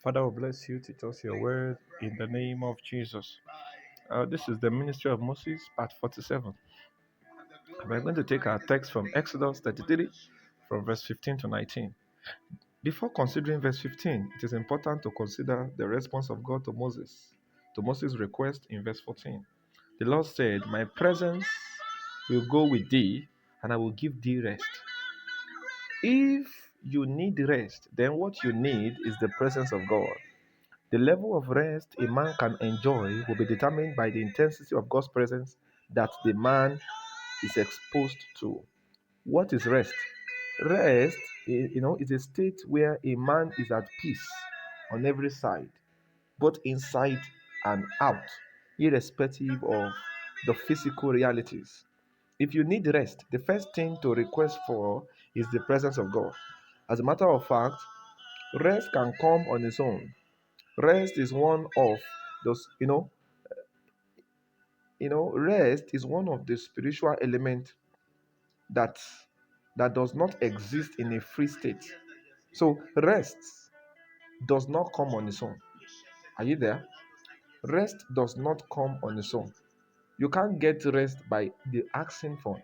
Father, we bless you. Teach us your word in the name of Jesus. This is the ministry of Moses, part 47. We're going to take our text from Exodus 33, from verse 15 to 19. Before considering verse 15, it is important to consider the response of God to Moses' request in verse 14. The Lord said, "My presence will go with thee, and I will give thee rest." If you need rest, then what you need is the presence of God. The level of rest a man can enjoy will be determined by the intensity of God's presence that the man is exposed to. What is rest? Rest, is a state where a man is at peace on every side, both inside and out, irrespective of the physical realities. If you need rest, the first thing to request for is the presence of God. As a matter of fact, rest can come on its own. Rest is one of those, rest is one of the spiritual elements that does not exist in a free state. So rest does not come on its own. Are you there? Rest does not come on its own. You can't get rest by the asking for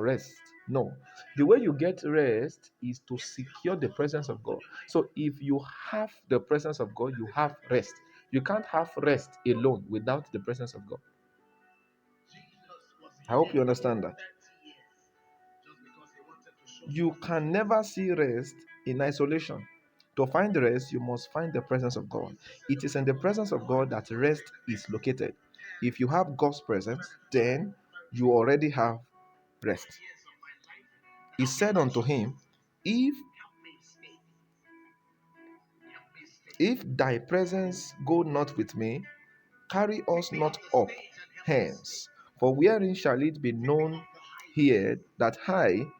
rest. No. The way you get rest is to secure the presence of God. So if you have the presence of God, you have rest. You can't have rest alone without the presence of God. I hope you understand that. You can never see rest in isolation. To find rest, you must find the presence of God. It is in the presence of God that rest is located. If you have God's presence, then you already have rest. He said unto him, If thy presence go not with me, carry us not up hence. For wherein shall it be known here that I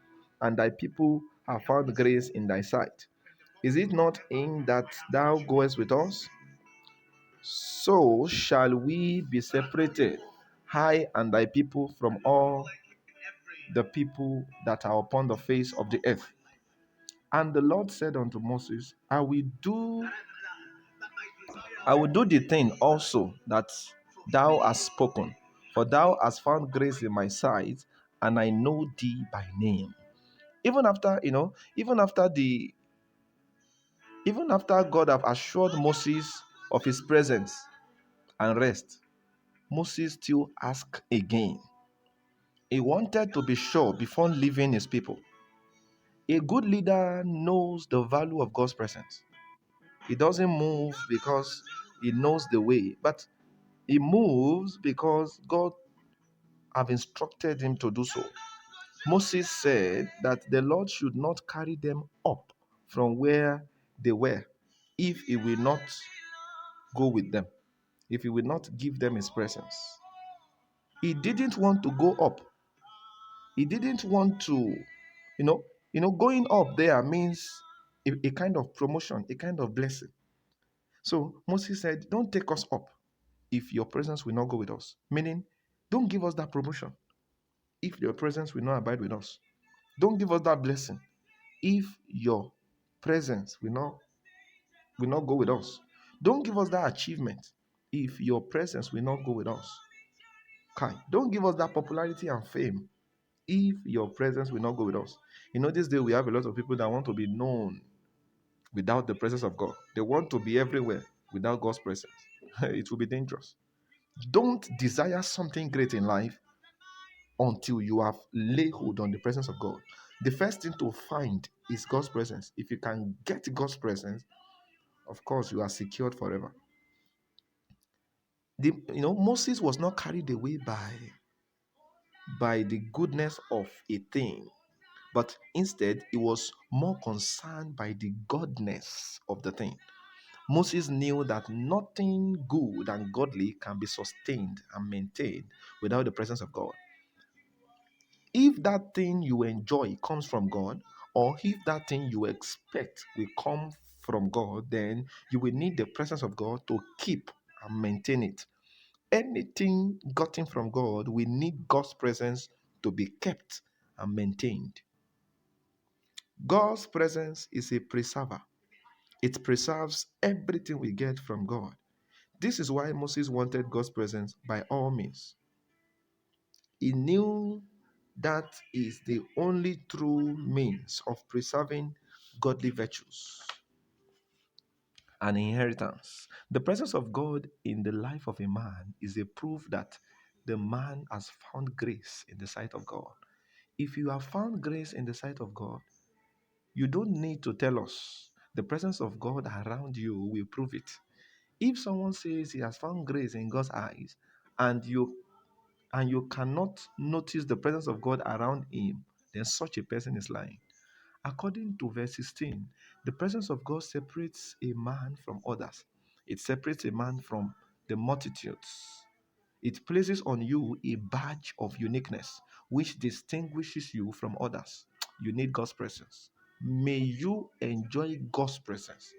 and thy people have found grace in thy sight? Is it not in that thou goest with us? So shall we be separated, I and thy people, from all the people that are upon the face of the earth. And the Lord said unto Moses, I will do the thing also that thou hast spoken, for thou hast found grace in my sight, and I know thee by name. Even after, even after God have assured Moses of his presence and rest, Moses still asked again. He wanted to be sure before leaving his people. A good leader knows the value of God's presence. He doesn't move because he knows the way, but he moves because God have instructed him to do so. Moses said that the Lord should not carry them up from where they were if he will not go with them, if he will not give them his presence. He didn't want to go up. He didn't want to, going up there means a kind of promotion, a kind of blessing. So Moses said, don't take us up if your presence will not go with us. Meaning, don't give us that promotion if your presence will not abide with us. Don't give us that blessing if your presence will not go with us. Don't give us that achievement if your presence will not go with us. Don't give us that popularity and fame if your presence will not go with us. This day we have a lot of people that want to be known without the presence of God. They want to be everywhere without God's presence. It will be dangerous. Don't desire something great in life until you have laid hold on the presence of God. The first thing to find is God's presence. If you can get God's presence, of course, you are secured forever. Moses was not carried away by the goodness of a thing, but instead he was more concerned by the godness of the thing. Moses knew that nothing good and godly can be sustained and maintained without the presence of God. If that thing you enjoy comes from God, or if that thing you expect will come from God, then you will need the presence of God to keep and maintain it. Anything gotten from God will need God's presence to be kept and maintained. God's presence is a preserver. It preserves everything we get from God. This is why Moses wanted God's presence by all means. He knew that is the only true means of preserving godly virtues and inheritance. The presence of God in the life of a man is a proof that the man has found grace in the sight of God. If you have found grace in the sight of God, you don't need to tell us. The presence of God around you will prove it. If someone says he has found grace in God's eyes and you cannot notice the presence of God around him, then such a person is lying. According to verse 16, the presence of God separates a man from others. It separates a man from the multitudes. It places on you a badge of uniqueness which distinguishes you from others. You need God's presence. May you enjoy God's presence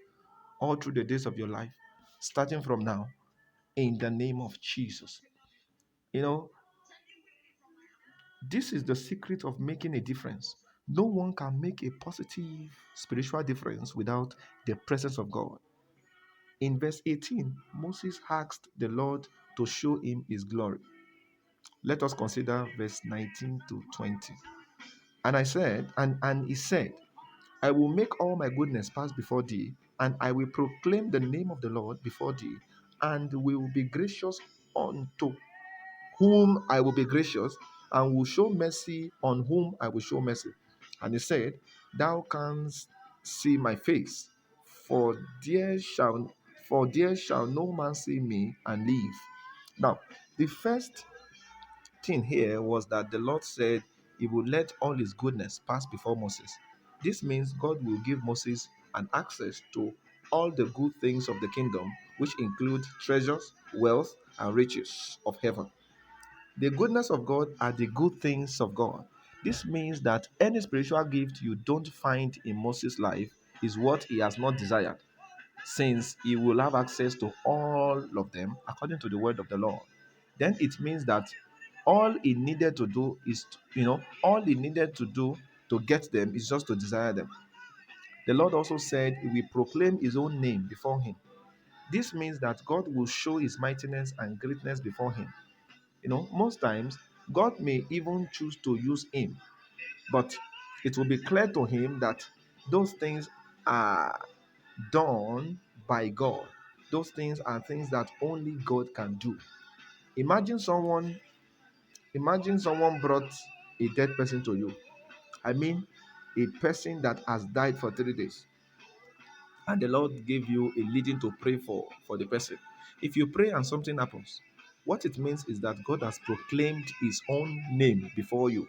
all through the days of your life, starting from now, in the name of Jesus. You know, this is the secret of making a difference. No one can make a positive spiritual difference without the presence of God. In verse 18, Moses asked the Lord to show him his glory. Let us consider verse 19 to 20. And I said, and he said, I will make all my goodness pass before thee, and I will proclaim the name of the Lord before thee, and will be gracious unto whom I will be gracious, and will show mercy on whom I will show mercy. And he said, Thou canst see my face, for there shall no man see me and live. Now, the first thing here was that the Lord said he would let all his goodness pass before Moses. This means God will give Moses an access to all the good things of the kingdom, which include treasures, wealth, and riches of heaven. The goodness of God are the good things of God. This means that any spiritual gift you don't find in Moses' life is what he has not desired, since he will have access to all of them according to the word of the Lord. Then it means that all he needed to do is, all he needed to do to get them is just to desire them. The Lord also said he will proclaim his own name before him. This means that God will show his mightiness and greatness before him. Most times, God may even choose to use him, but it will be clear to him that those things are done by God. Those things are things that only God can do. Imagine someone, imagine someone brought a dead person to you. I mean, a person that has died for 3 days, and the Lord gave you a leading to pray for the person. If you pray and something happens, what it means is that God has proclaimed his own name before you.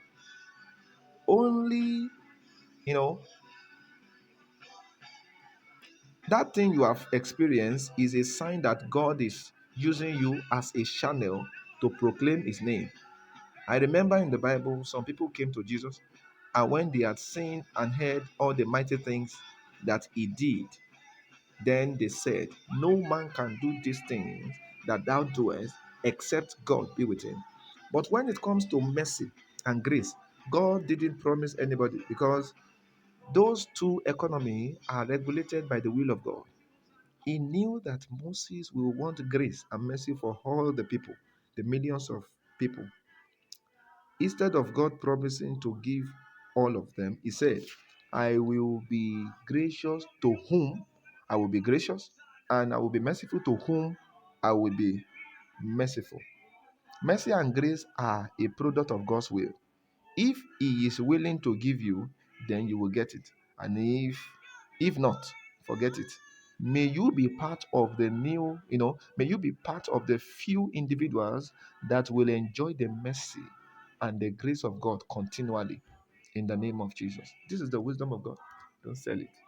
Only, you know, that thing you have experienced is a sign that God is using you as a channel to proclaim his name. I remember in the Bible, some people came to Jesus, and when they had seen and heard all the mighty things that he did, then they said, No man can do these things that thou doest except God be with him. But when it comes to mercy and grace, God didn't promise anybody, because those two economies are regulated by the will of God. He knew that Moses will want grace and mercy for all the people, the millions of people. Instead of God promising to give all of them, he said, I will be gracious to whom I will be gracious, and I will be merciful to whom I will be merciful. Mercy and grace are a product of God's will. If he is willing to give you, then you will get it. And if not, forget it. May you be part of the may you be part of the few individuals that will enjoy the mercy and the grace of God continually, in the name of Jesus. This is the wisdom of God. Don't sell it.